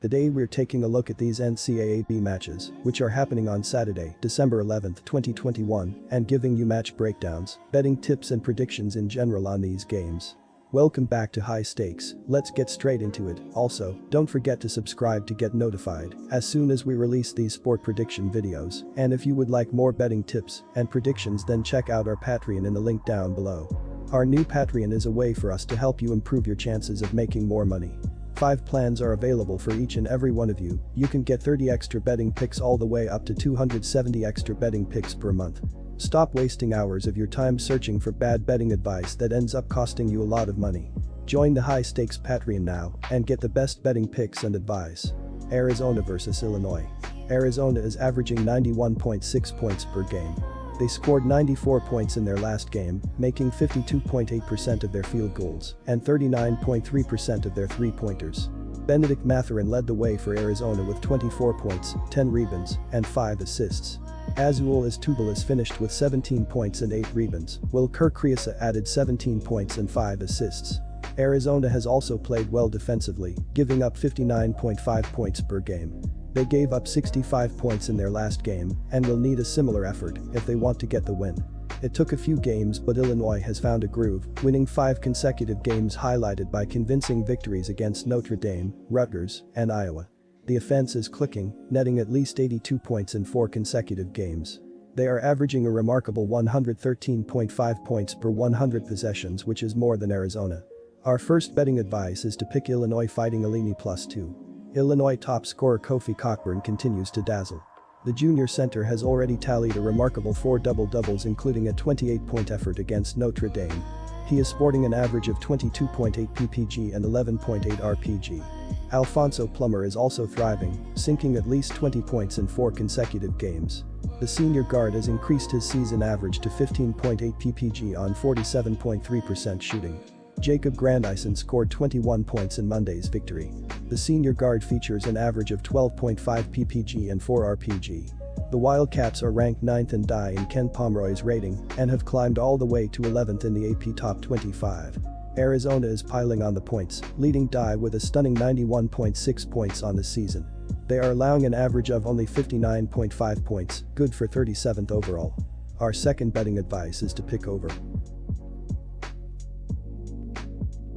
Today we're taking a look at these NCAAB matches, which are happening on Saturday, December 11, 2021, and giving you match breakdowns, betting tips and predictions in general on these games. Welcome back to High Stakes, let's get straight into it. Also, don't forget to subscribe to get notified as soon as we release these sport prediction videos, and if you would like more betting tips and predictions, then check out our Patreon in the link down below. Our new Patreon is a way for us to help you improve your chances of making more money. 5 plans are available for each and every one of you. You can get 30 extra betting picks all the way up to 270 extra betting picks per month. Stop wasting hours of your time searching for bad betting advice that ends up costing you a lot of money. Join the High Stakes Patreon now and get the best betting picks and advice. Arizona vs Illinois. Arizona is averaging 91.6 points per game. They scored 94 points in their last game, making 52.8% of their field goals and 39.3% of their three-pointers. Benedict Mathurin led the way for Arizona with 24 points, 10 rebounds, and 5 assists. Azul Tubelis finished with 17 points and 8 rebounds, while Kirk Kriisa added 17 points and 5 assists. Arizona has also played well defensively, giving up 59.5 points per game. They gave up 65 points in their last game and will need a similar effort if they want to get the win. It took a few games, but Illinois has found a groove, winning 5 consecutive games highlighted by convincing victories against Notre Dame, Rutgers, and Iowa. The offense is clicking, netting at least 82 points in 4 consecutive games. They are averaging a remarkable 113.5 points per 100 possessions, which is more than Arizona. Our first betting advice is to pick Illinois Fighting Illini +2. Illinois top scorer Kofi Cockburn continues to dazzle. The junior center has already tallied a remarkable 4 double-doubles, including a 28-point effort against Notre Dame. He is sporting an average of 22.8 ppg and 11.8 rpg. Alfonso Plummer is also thriving, sinking at least 20 points in 4 consecutive games. The senior guard has increased his season average to 15.8 ppg on 47.3% shooting. Jacob Grandison scored 21 points in Monday's victory. The senior guard features an average of 12.5 ppg and 4 rpg. The Wildcats are ranked 9th in DI in Ken Pomeroy's rating and have climbed all the way to 11th in the AP Top 25. Arizona is piling on the points, leading DI with a stunning 91.6 points on the season. They are allowing an average of only 59.5 points, good for 37th overall. Our second betting advice is to pick over.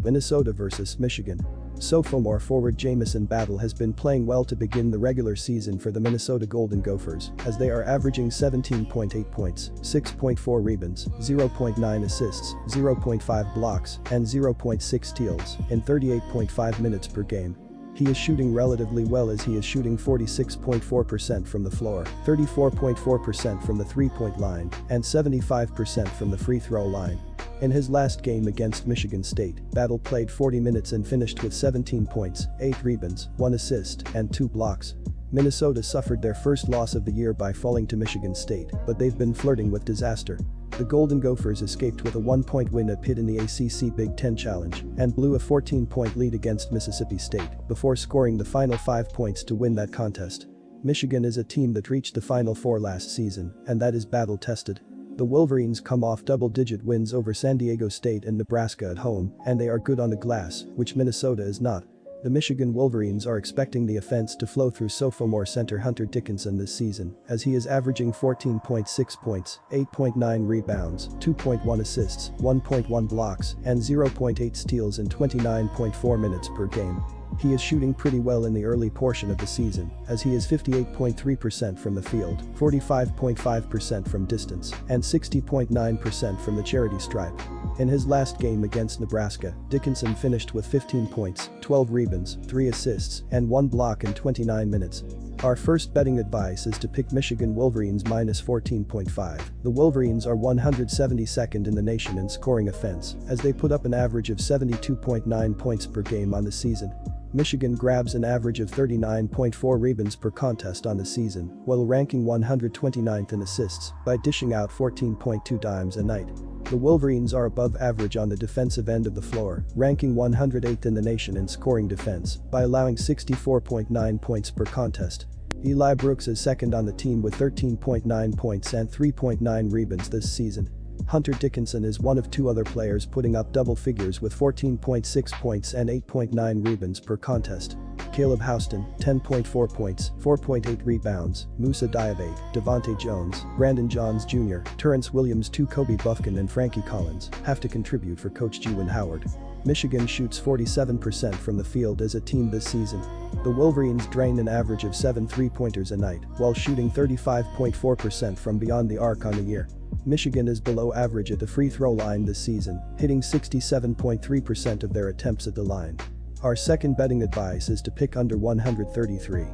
Minnesota vs Michigan. Sophomore forward Jamison Battle has been playing well to begin the regular season for the Minnesota Golden Gophers, as they are averaging 17.8 points, 6.4 rebounds, 0.9 assists, 0.5 blocks, and 0.6 steals in 38.5 minutes per game. He is shooting relatively well, as he is shooting 46.4% from the floor, 34.4% from the three-point line, and 75% from the free throw line. In his last game against Michigan State, Battle played 40 minutes and finished with 17 points, 8 rebounds, 1 assist, and 2 blocks. Minnesota suffered their first loss of the year by falling to Michigan State, but they've been flirting with disaster. The Golden Gophers escaped with a 1-point win at Pitt in the ACC Big Ten Challenge and blew a 14-point lead against Mississippi State before scoring the final 5 points to win that contest. Michigan is a team that reached the Final Four last season, and that is battle-tested. The Wolverines come off double-digit wins over San Diego State and Nebraska at home, and they are good on the glass, which Minnesota is not. The Michigan Wolverines are expecting the offense to flow through sophomore center Hunter Dickinson this season, as he is averaging 14.6 points, 8.9 rebounds, 2.1 assists, 1.1 blocks, and 0.8 steals in 29.4 minutes per game. He is shooting pretty well in the early portion of the season, as he is 58.3% from the field, 45.5% from distance, and 60.9% from the charity stripe. In his last game against Nebraska, Dickinson finished with 15 points, 12 rebounds, 3 assists, and 1 block in 29 minutes. Our first betting advice is to pick Michigan Wolverines -14.5. The Wolverines are 172nd in the nation in scoring offense, as they put up an average of 72.9 points per game on the season. Michigan grabs an average of 39.4 rebounds per contest on the season, while ranking 129th in assists by dishing out 14.2 dimes a night. The Wolverines are above average on the defensive end of the floor, ranking 108th in the nation in scoring defense by allowing 64.9 points per contest. Eli Brooks is second on the team with 13.9 points and 3.9 rebounds this season. Hunter Dickinson is one of two other players putting up double figures with 14.6 points and 8.9 rebounds per contest. Caleb Houston, 10.4 points, 4.8 rebounds, Musa Diabaté, Devonte Jones, Brandon Johns Jr., Terrence Williams II, Kobe Buffkin and Frankie Collins have to contribute for coach Juwan Howard. Michigan shoots 47% from the field as a team this season. The Wolverines drain an average of 7 three-pointers a night while shooting 35.4% from beyond the arc on the year. Michigan is below average at the free throw line this season, hitting 67.3% of their attempts at the line. Our second betting advice is to pick under 133.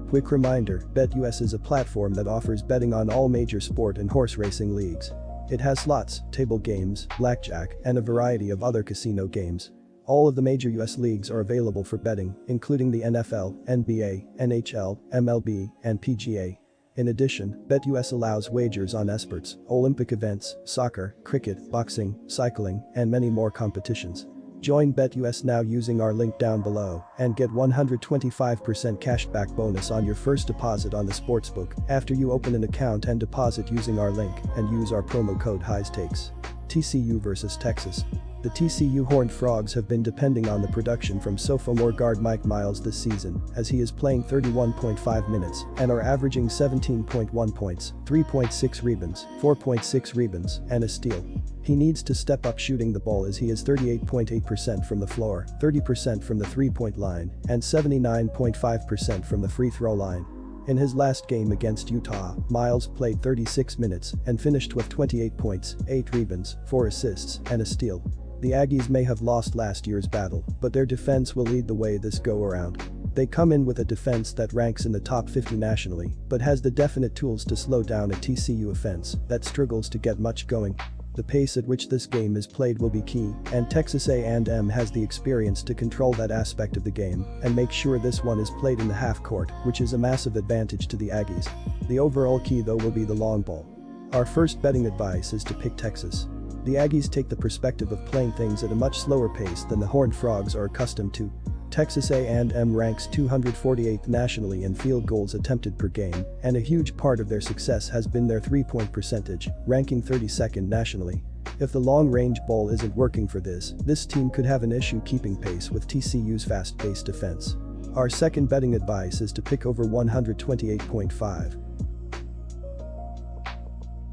Quick reminder, BetUS is a platform that offers betting on all major sport and horse racing leagues. It has slots, table games, blackjack, and a variety of other casino games. All of the major US leagues are available for betting, including the NFL, NBA, NHL, MLB, and PGA. In addition, BetUS allows wagers on esports, Olympic events, soccer, cricket, boxing, cycling, and many more competitions. Join BetUS now using our link down below and get 125% cashback bonus on your first deposit on the sportsbook after you open an account and deposit using our link and use our promo code HIGHSTAKES. TCU vs Texas. The TCU Horned Frogs have been depending on the production from sophomore guard Mike Miles this season, as he is playing 31.5 minutes and are averaging 17.1 points, 3.6 rebounds, 4.6 rebounds, and a steal. He needs to step up shooting the ball as he is 38.8% from the floor, 30% from the three-point line, and 79.5% from the free throw line. In his last game against Utah, Miles played 36 minutes and finished with 28 points, 8 rebounds, 4 assists, and a steal. The Aggies may have lost last year's battle, but their defense will lead the way this go-around. They come in with a defense that ranks in the top 50 nationally, but has the definite tools to slow down a TCU offense that struggles to get much going. The pace at which this game is played will be key, and Texas A&M has the experience to control that aspect of the game and make sure this one is played in the half court, which is a massive advantage to the Aggies. The overall key though will be the long ball. Our first betting advice is to pick Texas. The Aggies take the perspective of playing things at a much slower pace than the Horned Frogs are accustomed to. Texas A&M ranks 248th nationally in field goals attempted per game, and a huge part of their success has been their three-point percentage, ranking 32nd nationally. If the long-range ball isn't working for this team could have an issue keeping pace with TCU's fast-paced defense. Our second betting advice is to pick over 128.5.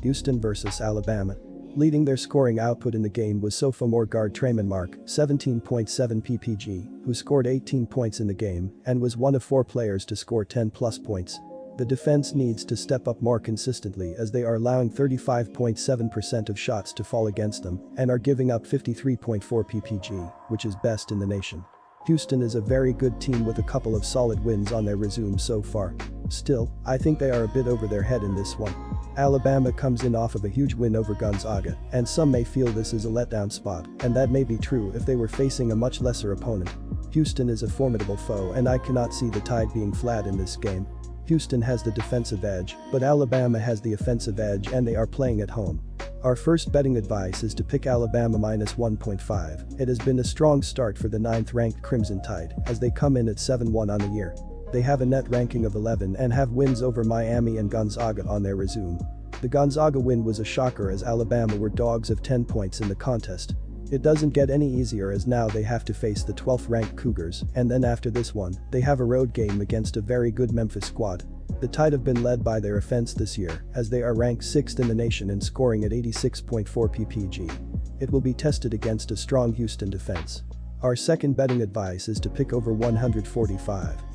Houston vs Alabama. Leading their scoring output in the game was sophomore guard Trayvon Mark, 17.7 ppg, who scored 18 points in the game and was one of 4 players to score 10-plus points. The defense needs to step up more consistently as they are allowing 35.7% of shots to fall against them and are giving up 53.4 ppg, which is best in the nation. Houston is a very good team with a couple of solid wins on their resume so far. Still, I think they are a bit over their head in this one. Alabama comes in off of a huge win over Gonzaga, and some may feel this is a letdown spot, and that may be true if they were facing a much lesser opponent. Houston is a formidable foe and I cannot see the Tide being flat in this game. Houston has the defensive edge, but Alabama has the offensive edge and they are playing at home. Our first betting advice is to pick Alabama minus 1.5. It has been a strong start for the 9th-ranked Crimson Tide as they come in at 7-1 on the year. They have a net ranking of 11 and have wins over Miami and Gonzaga on their resume. The Gonzaga win was a shocker as Alabama were dogs of 10 points in the contest. It doesn't get any easier as now they have to face the 12th-ranked Cougars, and then after this one, they have a road game against a very good Memphis squad. The Tide have been led by their offense this year as they are ranked 6th in the nation in scoring at 86.4 ppg. It will be tested against a strong Houston defense. Our second betting advice is to pick over 145.